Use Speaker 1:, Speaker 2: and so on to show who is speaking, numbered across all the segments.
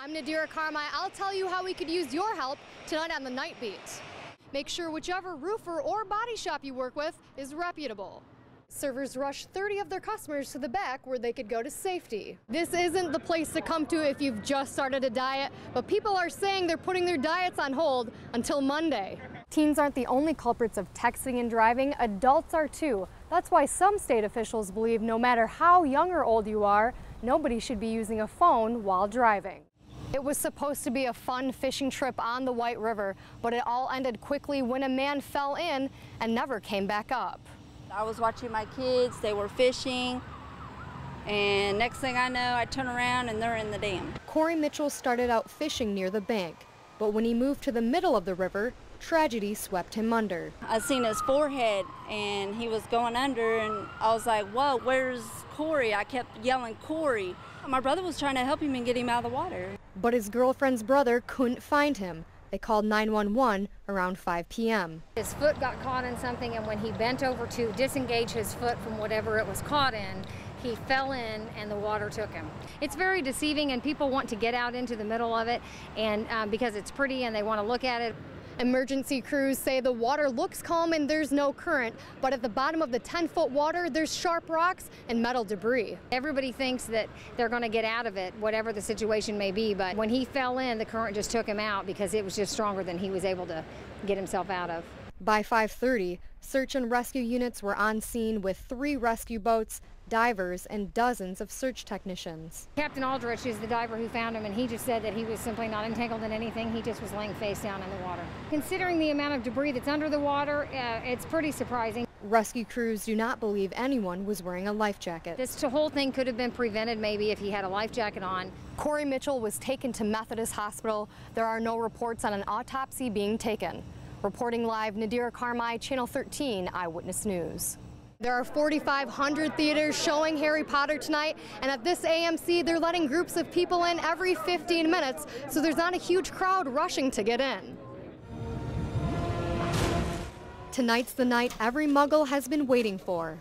Speaker 1: I'm Nadira Carmi. I'll tell you how we could use your help tonight on the Night Beat. Make sure whichever roofer or body shop you work with is reputable. Servers rush 30 of their customers to the back where they could go to safety. This isn't the place to come to if you've just started a diet, but people are saying they're putting their diets on hold until Monday. Teens aren't the only culprits of texting and driving, adults are too. That's why some state officials believe no matter how young or old you are, nobody should be using a phone while driving. It was supposed to be a fun fishing trip on the White River, but it all ended quickly when a man fell in and never came back up.
Speaker 2: I was watching my kids, they were fishing, and next thing I know, I turn around and they're in the dam.
Speaker 1: Corey Mitchell started out fishing near the bank, but when he moved to the middle of the river, tragedy swept him under.
Speaker 2: I seen his forehead and he was going under, and I was like, whoa, where's Corey? I kept yelling, Corey. My brother was trying to help him and get him out of the water.
Speaker 1: But his girlfriend's brother couldn't find him. They called 911 around 5 p.m.
Speaker 3: His foot got caught in something, and when he bent over to disengage his foot from whatever it was caught in, he fell in and the water took him. It's very deceiving, and people want to get out into the middle of it and because it's pretty and they want to look at it. Emergency crews say the water looks calm and there's no current, but at the bottom of the 10-foot water, there's sharp rocks and metal debris. Everybody thinks that they're going to get out of it, whatever the situation may be, but when he fell in, the current just took him out because it was just stronger than he was able to get himself out of.
Speaker 1: By 5:30, search and rescue units were on scene with 3 rescue boats, divers, and dozens of search technicians.
Speaker 3: Captain Aldrich is the diver who found him, and he just said that he was simply not entangled in anything. He just was laying face down in the water. Considering the amount of debris that's under the water, it's pretty surprising.
Speaker 1: Rescue crews do not believe anyone was wearing a life jacket.
Speaker 3: This whole thing could have been prevented maybe if he had a life jacket on.
Speaker 1: Corey Mitchell was taken to Methodist Hospital. There are no reports on an autopsy being taken. Reporting live, Nadira Carmi, Channel 13 Eyewitness News. There are 4,500 theaters showing Harry Potter tonight, and at this AMC, they're letting groups of people in every 15 minutes, so there's not a huge crowd rushing to get in. Tonight's the night every Muggle has been waiting for.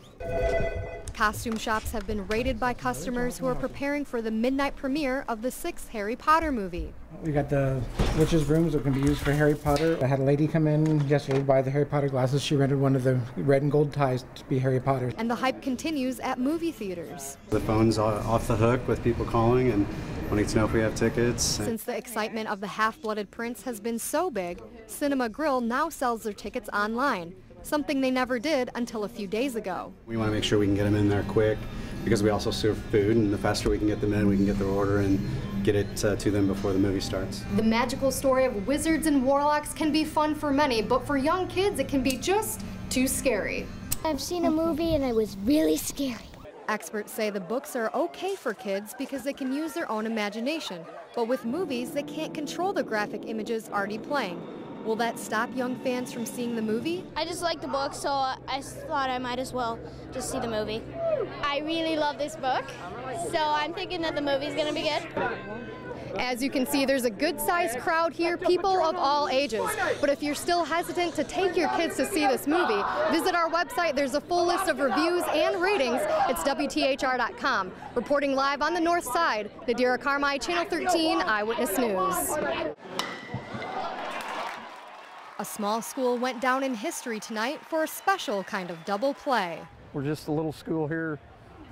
Speaker 1: Costume shops have been raided by customers who are preparing for the midnight premiere of the 6th Harry Potter movie.
Speaker 4: We got the witches' rooms that can be used for Harry Potter. I had a lady come in yesterday to buy the Harry Potter glasses. She rented one of the red and gold ties to be Harry Potter.
Speaker 1: And the hype continues at movie theaters.
Speaker 5: The phone's off the hook with people calling and wanting to know if we have tickets.
Speaker 1: Since the excitement of the Half-Blooded Prince has been so big, Cinema Grill now sells their tickets online, something they never did until a few days ago.
Speaker 5: We want to make sure we can get them in there quick because we also serve food, and the faster we can get them in, we can get their order and get it to them before the movie starts. The
Speaker 1: magical story of wizards and warlocks can be fun for many, but for young kids it can be just too scary.
Speaker 6: I've seen a movie and it was really scary.
Speaker 1: Experts say the books are okay for kids because they can use their own imagination, but with movies they can't control the graphic images already playing. Will that stop young fans from seeing the movie?
Speaker 6: I just like the book, so I thought I might as well just see the movie. I really love this book, so I'm thinking that the movie's going to be good.
Speaker 1: As you can see, there's a good-sized crowd here, people of all ages. But if you're still hesitant to take your kids to see this movie, visit our website. There's a full list of reviews and ratings. It's WTHR.com. Reporting live on the north side, Nadira Carmi, Channel 13 Eyewitness News. A small school went down in history tonight for a special kind of double play.
Speaker 7: We're just a little school here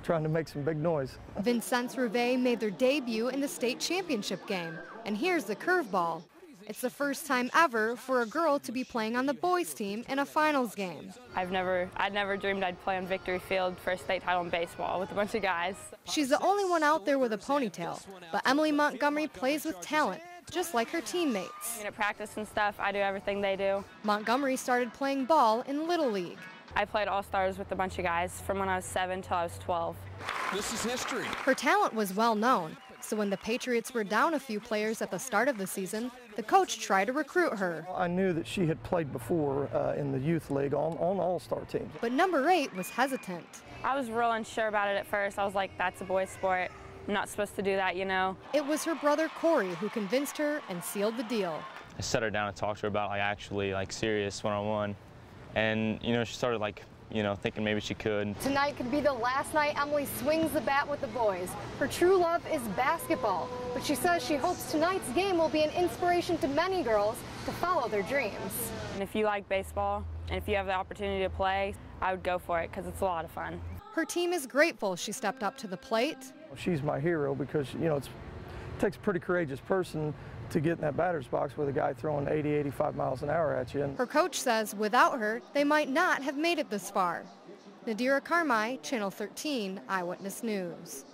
Speaker 7: trying to make some big noise.
Speaker 1: Vincennes Rivet made their debut in the state championship game. And here's the curveball. It's the first time ever for a girl to be playing on the boys' team in a finals game.
Speaker 8: I'd never dreamed I'd play on Victory Field for a state title in baseball with a bunch of guys.
Speaker 1: She's the only one out there with a ponytail, but Emily Montgomery plays with talent, just like her teammates.
Speaker 8: At practice and stuff, I do everything they do.
Speaker 1: Montgomery started playing ball in Little League.
Speaker 8: I played All-Stars with a bunch of guys from when I was 7 till I was 12.
Speaker 9: This is history.
Speaker 1: Her talent was well known, so when the Patriots were down a few players at the start of the season, the coach tried to recruit her.
Speaker 7: I knew that she had played before in the youth league on All-Star teams.
Speaker 1: But number 8 was hesitant.
Speaker 8: I was real unsure about it at first. I was like, that's a boys' sport. I'm not supposed to do that, you know.
Speaker 1: It was her brother Corey who convinced her and sealed the deal.
Speaker 10: I sat her down and talked to her about actually serious one-on-one. And, you know, she started
Speaker 9: you know, thinking maybe she could.
Speaker 1: Tonight could be the last night Emily swings the bat with the boys. Her true love is basketball, but she says she hopes tonight's game will be an inspiration to many girls to follow their dreams.
Speaker 8: And if you like baseball and if you have the opportunity to play, I would go for it because it's a lot of fun.
Speaker 1: Her team is grateful she stepped up to the plate.
Speaker 7: She's my hero because, you know, it takes a pretty courageous person to get in that batter's box with a guy throwing 80, 85 miles an hour at you. And
Speaker 1: her coach says without her, they might not have made it this far. Nadira Carmi, Channel 13 Eyewitness News.